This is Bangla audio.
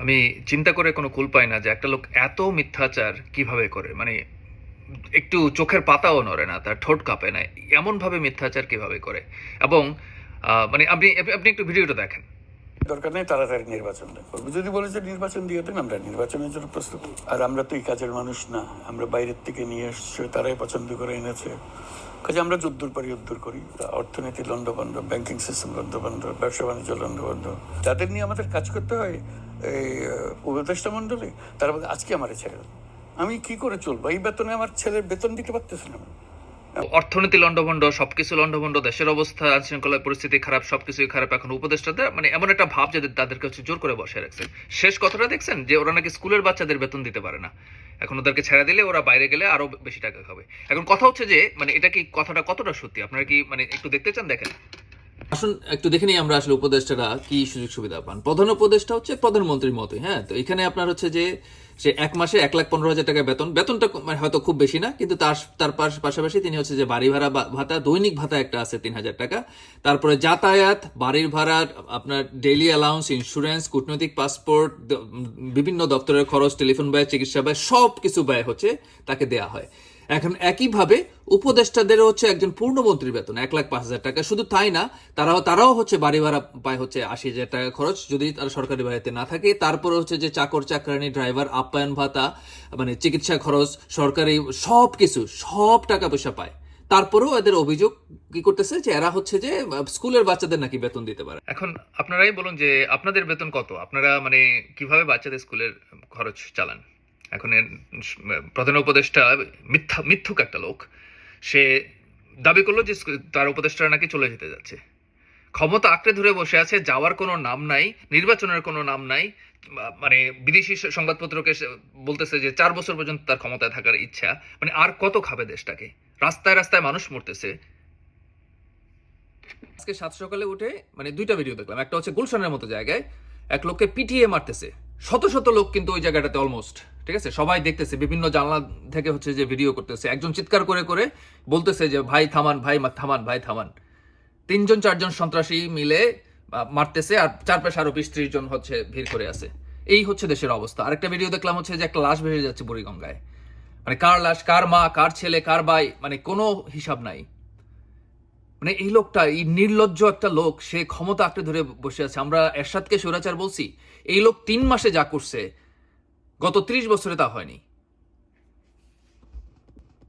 আমি চিন্তা করে কোনো কুল পাই না যে একটা লোক এত মিথ্যাচার কিভাবে করে, মানে একটু চোখের পাতাও নড়ে না, তার ঠোঁট কাঁপে না, এমন ভাবে মিথ্যাচার কিভাবে করে। এবং মানে আপনি আপনি একটু ভিডিওটা দেখেন। দরকার নেই, তাড়াতাড়ি নির্বাচনটা করবো। যদি বলে যে নির্বাচন দিয়ে দেন, আমরা নির্বাচনের জন্য প্রস্তুত। আর আমরা তো এই কাজের মানুষ না, আমরা বাইরের থেকে নিয়ে এসছে, তারাই পছন্দ করে এনেছে। কাজে আমরা যুদ্ধর পর যুদ্ধ করি। অর্থনীতি লন্ডভন্ড, ব্যাংকিং সিস্টেম লন্ডভন্ড, ব্যবসা বাণিজ্য লন্ডভন্ড, যাদের নিয়ে আমাদের কাজ করতে হয় এই উপদেষ্টা মণ্ডলী, তারা বলে আজকে আমার ছেড়ে দেন, আমি কি করে চলবো? এই বেতনে আমার ছেলের বেতন দিতে পারতেছি না। অর্থনীতি লন্ডভন্ড, সবকিছু লন্ডভন্ড, দেশের অবস্থা, আইনশৃঙ্খলা পরিস্থিতি খারাপ, সবকিছুই খারাপ। এখন উপদেষ্টাদের মানে এমন একটা ভাব যে তাদেরকে হচ্ছে জোর করে বসে রাখছেন। শেষ কথাটা দেখছেন যে ওরা নাকি স্কুলের বাচ্চাদের বেতন দিতে পারে না, এখন ওদেরকে ছেড়ে দিলে ওরা বাইরে গেলে আরো বেশি টাকা খাবে। এখন কথা হচ্ছে যে মানে এটা কি কথাটা কতটা সত্যি, আপনারা কি মানে একটু দেখতে চান? দেখেন, আসুন একটু দেখে নিই আমরা আসলে উপদেষ্টারা কি সুযোগ সুবিধা পান। প্রধান উপদেষ্টা হচ্ছে প্রধানমন্ত্রীর মতোই। হ্যাঁ, তো এখানে আপনার হচ্ছে যে সে এক মাসে 1,15,000 টাকা বেতন, বেতনটা মানে হয়তো খুব বেশি না, কিন্তু তার পাশাপাশি তিনি হচ্ছে যে বাড়ি ভাড়া ভাতা, দৈনিক ভাতা একটা আছে 3,000 টাকা, তারপরে যাতায়াত, বাড়ির ভাড়া, আপনার ডেইলি অ্যালাউন্স, ইন্স্যুরেন্স, কূটনৈতিক পাসপোর্ট, বিভিন্ন দপ্তরের খরচ, টেলিফোন ব্যয়, চিকিৎসা ব্যয়, সব কিছু ব্যয় হচ্ছে তাকে দেয়া হয়। এখন একইভাবে উপদেষ্টাদেরও হচ্ছে একজন পূর্ণমন্ত্রীর বেতন 1,05,000 টাকা। শুধু তাই না, তারাও হচ্ছে বাড়ি ভাড়া পায় হচ্ছে 80,000 টাকা খরচ, যদি তারা সরকারি বাড়িতে না থাকে। তারপরে হচ্ছে যে চাকর চাকরানি, ড্রাইভার, আপ্যায়ন ভাতা, মানে চিকিৎসা খরচ, সরকারি সব টাকা পয়সা পায়। তারপরেও এদের অভিযোগ কি করতেছে যে এরা হচ্ছে যে স্কুলের বাচ্চাদের নাকি বেতন দিতে পারে। এখন আপনারাই বলুন যে আপনাদের বেতন কত, আপনারা মানে কিভাবে বাচ্চাদের স্কুলের খরচ চালান? এখন প্রধান উপদেষ্টা মিথ্যুক একটা লোক, সে দাবি করলো যে তার উপদেষ্টারা নাকি চলে যেতে যাচ্ছে, ক্ষমতা আঁকড়ে ধরে বসে আছে, যাওয়ার কোনো নাম নাই, নির্বাচনের কোনো নাম নাই। মানে বিদেশি সংবাদপত্রকে বলতেছে যে 4 বছর পর্যন্ত তার ক্ষমতায় থাকার ইচ্ছা। মানে আর কত খাবে দেশটাকে? রাস্তায় রাস্তায় মানুষ মরতেছে। আজকে 7 সকালে উঠে মানে দুইটা ভিডিও দেখলাম। একটা হচ্ছে গুলশানের মতো জায়গায় এক লোককে পিটিয়ে মারতেছে, শত শত লোক কিন্তু ওই জায়গাটাতে অলমোস্ট, ঠিক আছে, সবাই দেখতেছে, বিভিন্ন জানলা থেকে হচ্ছে যে ভিডিও করতেছে। একজন চিৎকার করে করে বলতেছে যে ভাই থামান, ভাই থামান, ভাই থামান। 3-4জন সন্ত্রাসী মিলে মারতেছে, আর চারপাশে আরো 20-30 জন হচ্ছে ভিড় করে আছে। এই হচ্ছে দেশের অবস্থা। আরেকটা ভিডিও দেখলাম হচ্ছে যে একটা লাশ ভেসে যাচ্ছে বুড়িগঙ্গায়, মানে কার লাশ, কার মা, কার ছেলে, কার ভাই, মানে কোনো হিসাব নাই। মানে এই লোকটা, এই নির্লজ্জ একটা লোক, সে ক্ষমতা আঁকড়ে ধরে বসে আছে। আমরা এরশাদকে স্বৈরাচার বলছি, এই লোক 3 মাসে যা করছে গত 30 বছরে তা হয়নি।